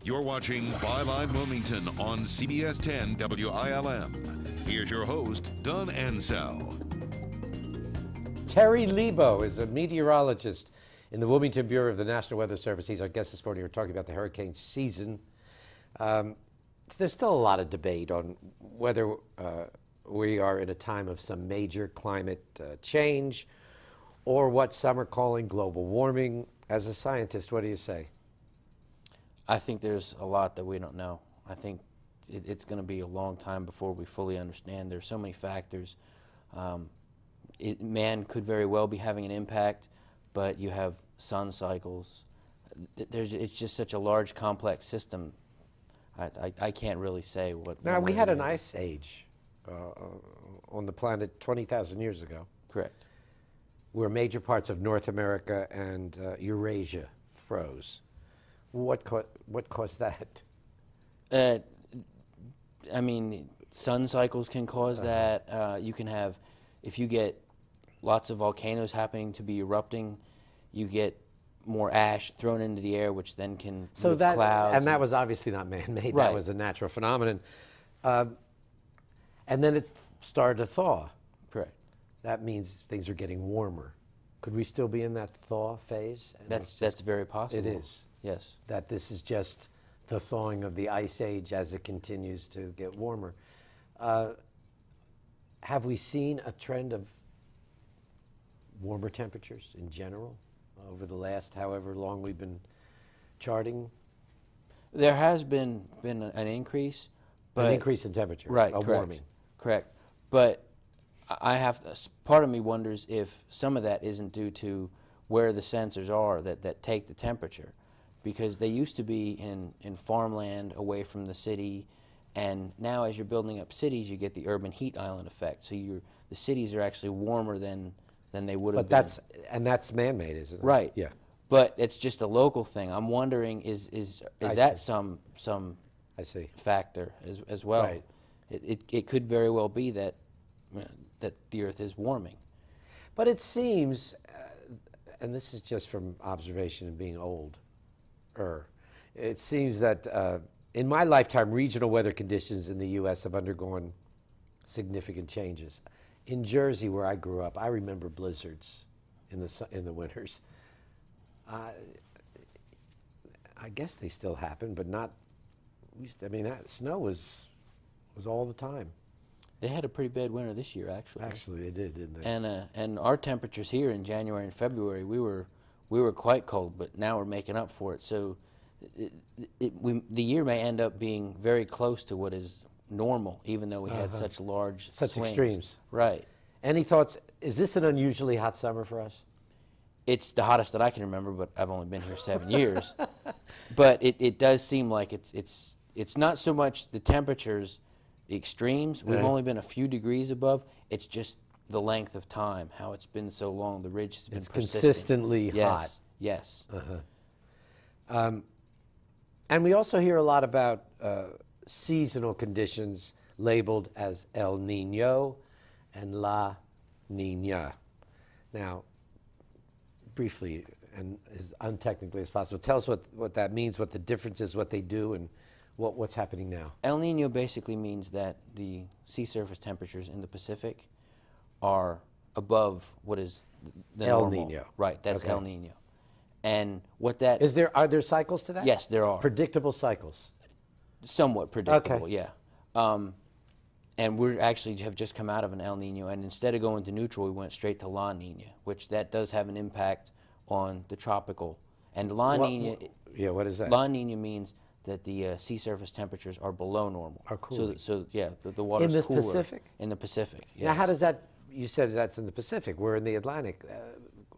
You're watching Byline Wilmington on CBS 10 WILM. Here's your host, Don Ansell. Terry Lebo is a meteorologist in the Wilmington Bureau of the National Weather Service. He's our guest this morning. We're talking about the hurricane season. There's still a lot of debate on whether we are in a time of some major climate change or what some are calling global warming. As a scientist, what do you say? I think there's a lot that we don't know. I think it's going to be a long time before we fully understand. There's so many factors. Man could very well be having an impact, but you have sun cycles. It's just such a large, complex system. I can't really say what. Now, we had an ice age on the planet 20,000 years ago. Correct. Where major parts of North America and Eurasia froze. What caused that? I mean, sun cycles can cause that. You can have, if you get lots of volcanoes happening to be erupting, you get more ash thrown into the air, which then can move clouds. And that was obviously not man-made. Right. That was a natural phenomenon. And then it started to thaw. Correct. That means things are getting warmer. Could we still be in that thaw phase? That's very possible. It is. Yes. That this is just the thawing of the ice age as it continues to get warmer. Have we seen a trend of warmer temperatures in general over the last however long we've been charting? There has been an increase. But an increase in temperature. Right, a correct. Warming. Correct. But part of me wonders if some of that isn't due to where the sensors are that take the temperature. Because they used to be in farmland away from the city, and now as you're building up cities, you get the urban heat island effect. So the cities are actually warmer than they would have been. That's man-made, isn't it? Right. Yeah. But it's just a local thing. I'm wondering, is that some I see. factor as well? Right. It could very well be that the Earth is warming. But it seems, and this is just from observation and being old, it seems that in my lifetime, regional weather conditions in the U.S. have undergone significant changes. In Jersey, where I grew up, I remember blizzards in the winters. I guess they still happen, but not. That snow was all the time. They had a pretty bad winter this year, actually. Actually, they did, didn't they? And our temperatures here in January and February, we were quite cold, but now we're making up for it. So the year may end up being very close to what is normal, even though we had such large swings. Extremes. Right. Any thoughts? Is this an unusually hot summer for us? It's the hottest that I can remember, but I've only been here 7 years. But it does seem like it's not so much the temperatures, the extremes. We've only been a few degrees above. It's just the length of time, how it's been so long. The ridge has been persistent. Consistently hot. Yes. And we also hear a lot about seasonal conditions labeled as El Nino and La Nina. Now, briefly and as untechnically as possible, tell us what that means, what the difference is, what they do, and what's happening now. El Nino basically means that the sea surface temperatures in the Pacific are above what is the El normal. Nino. Right, that's Okay. El Nino. And what that Are there cycles to that? Yes, there are. Predictable cycles. Somewhat predictable, Okay. yeah. And we actually have just come out of an El Nino, and instead of going to neutral, we went straight to La Nina, which that does have an impact on the tropical. And La Nina, Yeah, what is that? La Nina means that the sea surface temperatures are below normal. Are cooling. So yeah, the water's In the cooler. Pacific? In the Pacific, yes. Now, how does that? You said that's in the Pacific. We're in the Atlantic.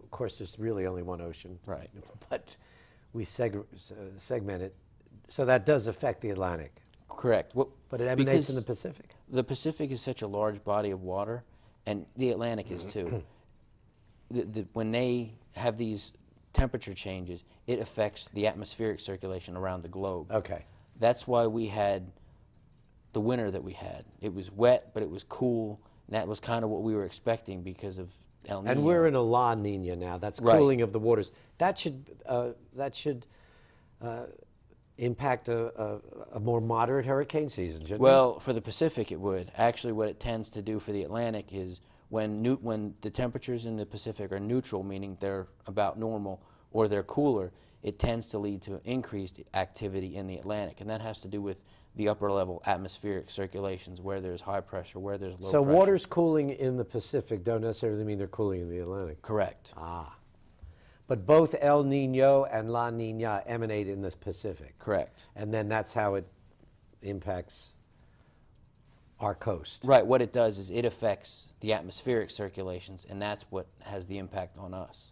Of course, there's really only one ocean. Right. But we segment it, so that does affect the Atlantic. Correct. But it emanates in the Pacific. The Pacific is such a large body of water, and the Atlantic is too. When they have these temperature changes, it affects the atmospheric circulation around the globe. Okay. That's why we had the winter that we had. It was wet, but it was cool, and that was kind of what we were expecting because of El Nino. And we're in a La Nina now. That's Right. cooling of the waters. That should impact a more moderate hurricane season, shouldn't it? Well, for the Pacific it would. Actually, what it tends to do for the Atlantic is when the temperatures in the Pacific are neutral, meaning they're about normal, or they're cooler, it tends to lead to increased activity in the Atlantic. And that has to do with the upper level atmospheric circulations, where there's high pressure, where there's low So pressure. waters cooling in the Pacific don't necessarily mean they're cooling in the Atlantic. Correct. Ah. But both El Nino and La Nina emanate in the Pacific. Correct. And then that's how it impacts our coast. Right. What it does is it affects the atmospheric circulations, and that's what has the impact on us.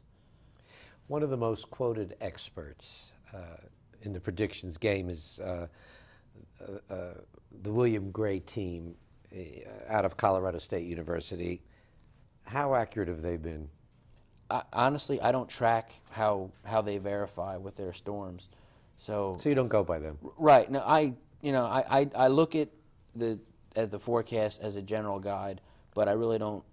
One of the most quoted experts in the predictions game is the William Gray team out of Colorado State University. How accurate have they been? Honestly, I don't track how they verify with their storms, so you don't go by them, right? No, I look at the forecast as a general guide, but I really don't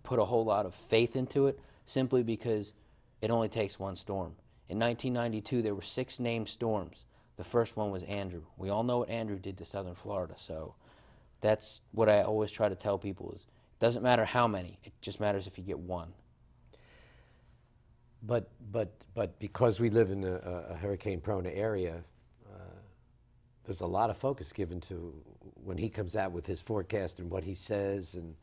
put a whole lot of faith into it, simply because it only takes one storm. In 1992, there were 6 named storms. The first one was Andrew. We all know what Andrew did to southern Florida, so that's what I always try to tell people is it doesn't matter how many, it just matters if you get one. But because we live in a hurricane-prone area, there's a lot of focus given to when he comes out with his forecast and what he says and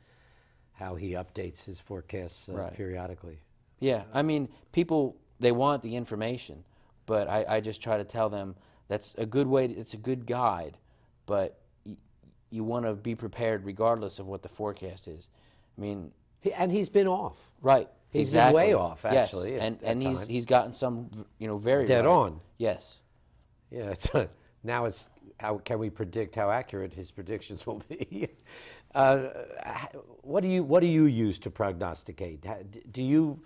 how he updates his forecasts periodically. Yeah, I mean, people, they want the information, but I just try to tell them that's a good way, it's a good guide, but you want to be prepared regardless of what the forecast is. I mean... And he's been off. Right. He's exactly. been way off, actually. Yes, at and times. he's gotten some, very dead right. on. Yes. Yeah. Now it's how can we predict how accurate his predictions will be? What do you use to prognosticate? Do you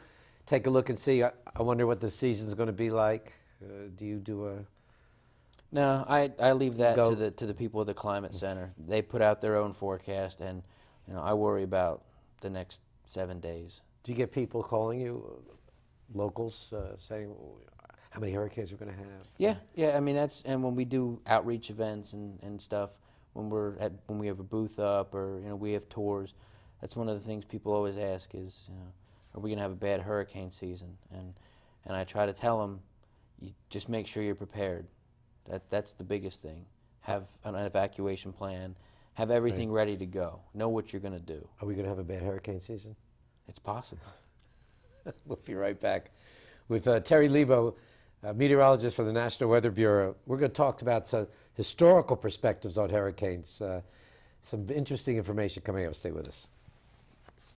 take a look and see? I wonder what the season's going to be like. Do you do a? No, I leave that to the people at the Climate Center. They put out their own forecast, and I worry about the next 7 days. Do you get people calling you, locals, saying how many hurricanes we're going to have? Yeah. I mean, and when we do outreach events and stuff, when we have a booth up or we have tours, that's one of the things people always ask is, are we going to have a bad hurricane season? And I try to tell them, you just make sure you're prepared. That's the biggest thing. Have an evacuation plan. Have everything ready to go. Know what you're going to do. Are we going to have a bad hurricane season? It's possible. We'll be right back with Terry Lebo, meteorologist for the National Weather Bureau. We're going to talk about some historical perspectives on hurricanes. Some interesting information coming up. Stay with us.